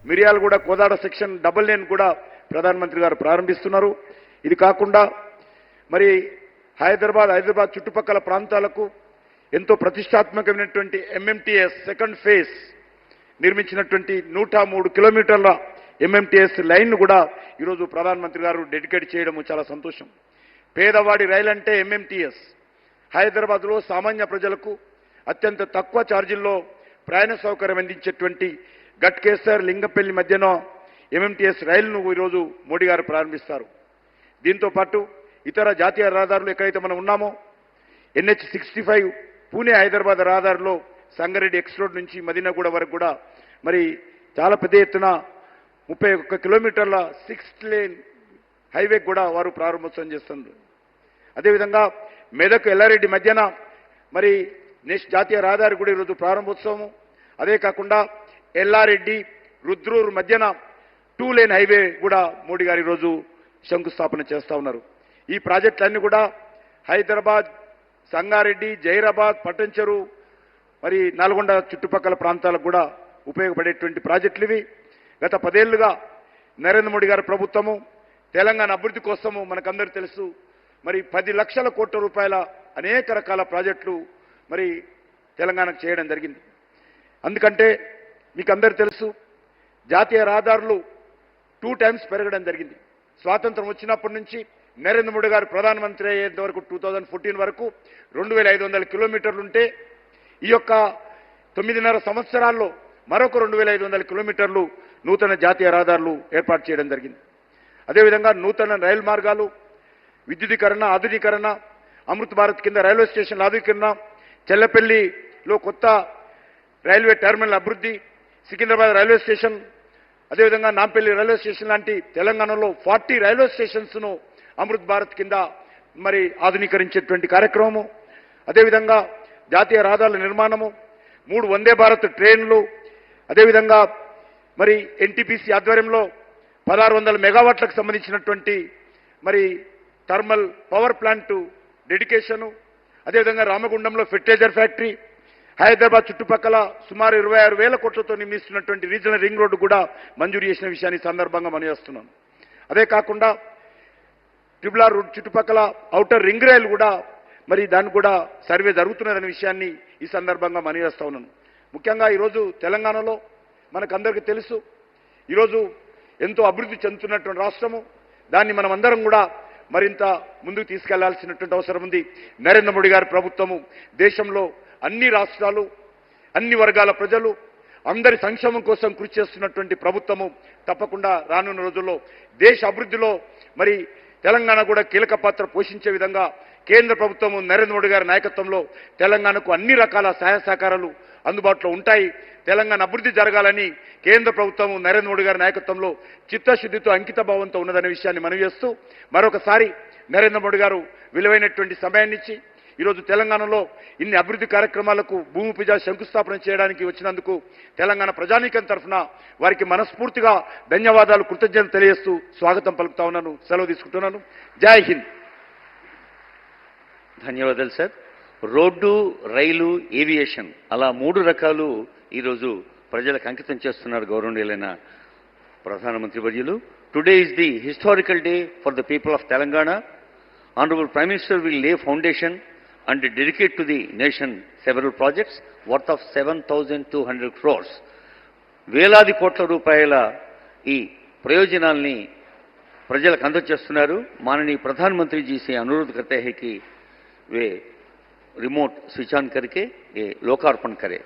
Miryalaguda Kodad section double lane కూడా ప్రధానమంత్రి గారు ప్రారంభిస్తున్నారు. ఇది కాకుండా మరి హైదరాబాద్ చుట్టుపక్కల ప్రాంతాలకు ఎంతో ప్రతిష్టాత్మకమైనటువంటి ఎంఎంటీఎస్ సెకండ్ ఫేజ్ నిర్మించినటువంటి 103 కిలోమీటర్ల ఎంఎంటీఎస్ లైన్ను కూడా ఈరోజు ప్రధానమంత్రి గారు డెడికేట్ చేయడం చాలా సంతోషం. పేదవాడి రైలు అంటే ఎంఎంటీఎస్. హైదరాబాద్లో సామాన్య ప్రజలకు అత్యంత తక్కువ ఛార్జీల్లో ప్రయాణ సౌకర్యం అందించేటువంటి గట్కేసర్ లింగపల్లి మధ్యన ఎంఎంటీఎస్ రైలును ఈరోజు మోడీ గారు ప్రారంభిస్తారు. దీంతో పాటు ఇతర జాతీయ రహదారులు ఎక్కడైతే మనం ఉన్నామో NH65 పూణే హైదరాబాద్ రహదారిలో సంగారెడ్డి ఎక్స్ రోడ్ నుంచి మదీనాగూడ వరకు కూడా మరి చాలా పెద్ద ఎత్తున 31 కిలోమీటర్ల 6 లేన్ హైవే కూడా వారు ప్రారంభోత్సవం చేస్తున్నారు. అదేవిధంగా మెదక్ ఎల్లారెడ్డి మధ్యన మరి జాతీయ రహదారి కూడా ఈరోజు ప్రారంభోత్సవం. అదే కాకుండా ఎల్లారెడ్డి రుద్రూరు మధ్యన 2 లేన్ హైవే కూడా మోడీ గారు ఈరోజు శంకుస్థాపన చేస్తా ఉన్నారు. ఈ ప్రాజెక్టులన్నీ కూడా హైదరాబాద్, సంగారెడ్డి, జైరాబాద్, పట్టంచెరు మరి నల్గొండ చుట్టుపక్కల ప్రాంతాలకు కూడా ఉపయోగపడేటువంటి ప్రాజెక్టులు ఇవి. గత 10 ఏళ్లుగా నరేంద్ర మోడీ గారి ప్రభుత్వము తెలంగాణ అభివృద్ధి కోసము మనకందరూ తెలుసు మరి 10 లక్షల కోట్ల రూపాయల అనేక రకాల ప్రాజెక్టులు మరి తెలంగాణకు చేయడం జరిగింది. అందుకంటే మీకు అందరూ తెలుసు జాతీయ రహదారులు 2 టైమ్స్ పెరగడం జరిగింది. స్వాతంత్రం వచ్చినప్పటి నుంచి నరేంద్ర మోడీ గారు ప్రధానమంత్రి అయ్యేంత వరకు 2014 వరకు 2500 కిలోమీటర్లు ఉంటే ఈ యొక్క 9.5 సంవత్సరాల్లో మరొక 2500 కిలోమీటర్లు నూతన జాతీయ రహదారులు ఏర్పాటు చేయడం జరిగింది. అదేవిధంగా నూతన రైలు మార్గాలు, విద్యుదీకరణ, ఆధునీకరణ, అమృత్ భారత్ కింద రైల్వే స్టేషన్ల ఆధునీకరణ, చెల్లపల్లిలో కొత్త రైల్వే టెర్మినల్ అభివృద్ధి, సికింద్రాబాద్ రైల్వే స్టేషన్, అదేవిధంగా నాంపల్లి రైల్వే స్టేషన్ లాంటి తెలంగాణలో 40 రైల్వే స్టేషన్స్ను అమృత్ భారత్ కింద మరి ఆధునీకరించేటువంటి కార్యక్రమము, అదేవిధంగా జాతీయ రహదారుల నిర్మాణము, 3 వందే భారత్ ట్రైన్లు, అదేవిధంగా మరి NTPC ఆధ్వర్యంలో 1600 మెగావాట్లకు సంబంధించినటువంటి మరి థర్మల్ పవర్ ప్లాంట్ డెడికేషను, అదేవిధంగా రామగుండంలో ఫెర్టిలైజర్ ఫ్యాక్టరీ, హైదరాబాద్ చుట్టుపక్కల సుమారు 26,000 కోట్లతో నిర్మిస్తున్నటువంటి రీజనల్ రింగ్ రోడ్డు కూడా మంజూరు చేసిన విషయాన్ని సందర్భంగా మనవిస్తున్నాను. అదే కాకుండా ట్రిపుల్ ఆర్ రోడ్ చుట్టుపక్కల ఔటర్ రింగ్ రైలు కూడా మరి దాన్ని కూడా సర్వే జరుగుతున్నదనే విషయాన్ని ఈ సందర్భంగా మనవిస్తా ఉన్నాను. ముఖ్యంగా ఈరోజు తెలంగాణలో మనకందరికీ తెలుసు ఈరోజు ఎంతో అభివృద్ధి చెందుతున్నటువంటి రాష్ట్రము. దాన్ని మనం అందరం కూడా మరింత ముందుకు తీసుకెళ్లాల్సినటువంటి అవసరం ఉంది. నరేంద్ర మోడీ గారి ప్రభుత్వము దేశంలో అన్ని రాష్ట్రాలు, అన్ని వర్గాల ప్రజలు అందరి సంక్షేమం కోసం కృషి చేస్తున్నటువంటి ప్రభుత్వము. తప్పకుండా రానున్న రోజుల్లో దేశ అభివృద్ధిలో మరి తెలంగాణ కూడా కీలక పాత్ర పోషించే విధంగా కేంద్ర ప్రభుత్వము నరేంద్ర మోడీ గారి నాయకత్వంలో తెలంగాణకు అన్ని రకాల సహాయ సహకారాలు అందుబాటులో ఉంటాయి. తెలంగాణ అభివృద్ధి జరగాలని కేంద్ర ప్రభుత్వము నరేంద్ర మోడీ గారి నాయకత్వంలో చిత్తశుద్ధితో అంకిత భావంతో ఉన్నదనే విషయాన్ని మనవి చేస్తూ మరొకసారి నరేంద్ర మోడీ గారు విలువైనటువంటి సమయాన్నిచ్చి ఈరోజు తెలంగాణలో ఇన్ని అభివృద్ధి కార్యక్రమాలకు భూమి పూజ శంకుస్థాపన చేయడానికి వచ్చినందుకు తెలంగాణ ప్రజానీకం తరఫున వారికి మనస్ఫూర్తిగా ధన్యవాదాలు, కృతజ్ఞతలు తెలియజేస్తూ స్వాగతం పలుకుతా ఉన్నాను. సెలవు తీసుకుంటున్నాను. జై హింద్. ధన్యవాదాలు సార్. రోడ్డు, రైలు, ఏవియేషన్ అలా 3 రకాలు ఈరోజు ప్రజలకు అంకితం చేస్తున్నారు గౌరవనీయులైన ప్రధానమంత్రి వర్యులు. Today is the historical day for the people of Telangana. Honorable Prime Minister will lay foundation and dedicate to the nation several projects worth of 7,200 crores. వేలాది కోట్ల రూపాయల ఈ ప్రయోజనాల్ని ప్రజలకు అందజేస్తున్నారు. माननीय प्रधानमंत्री जी से अनुरोध करते हैं कि वे रिमोट स्विच ऑन करके ये लोकार्पण करें.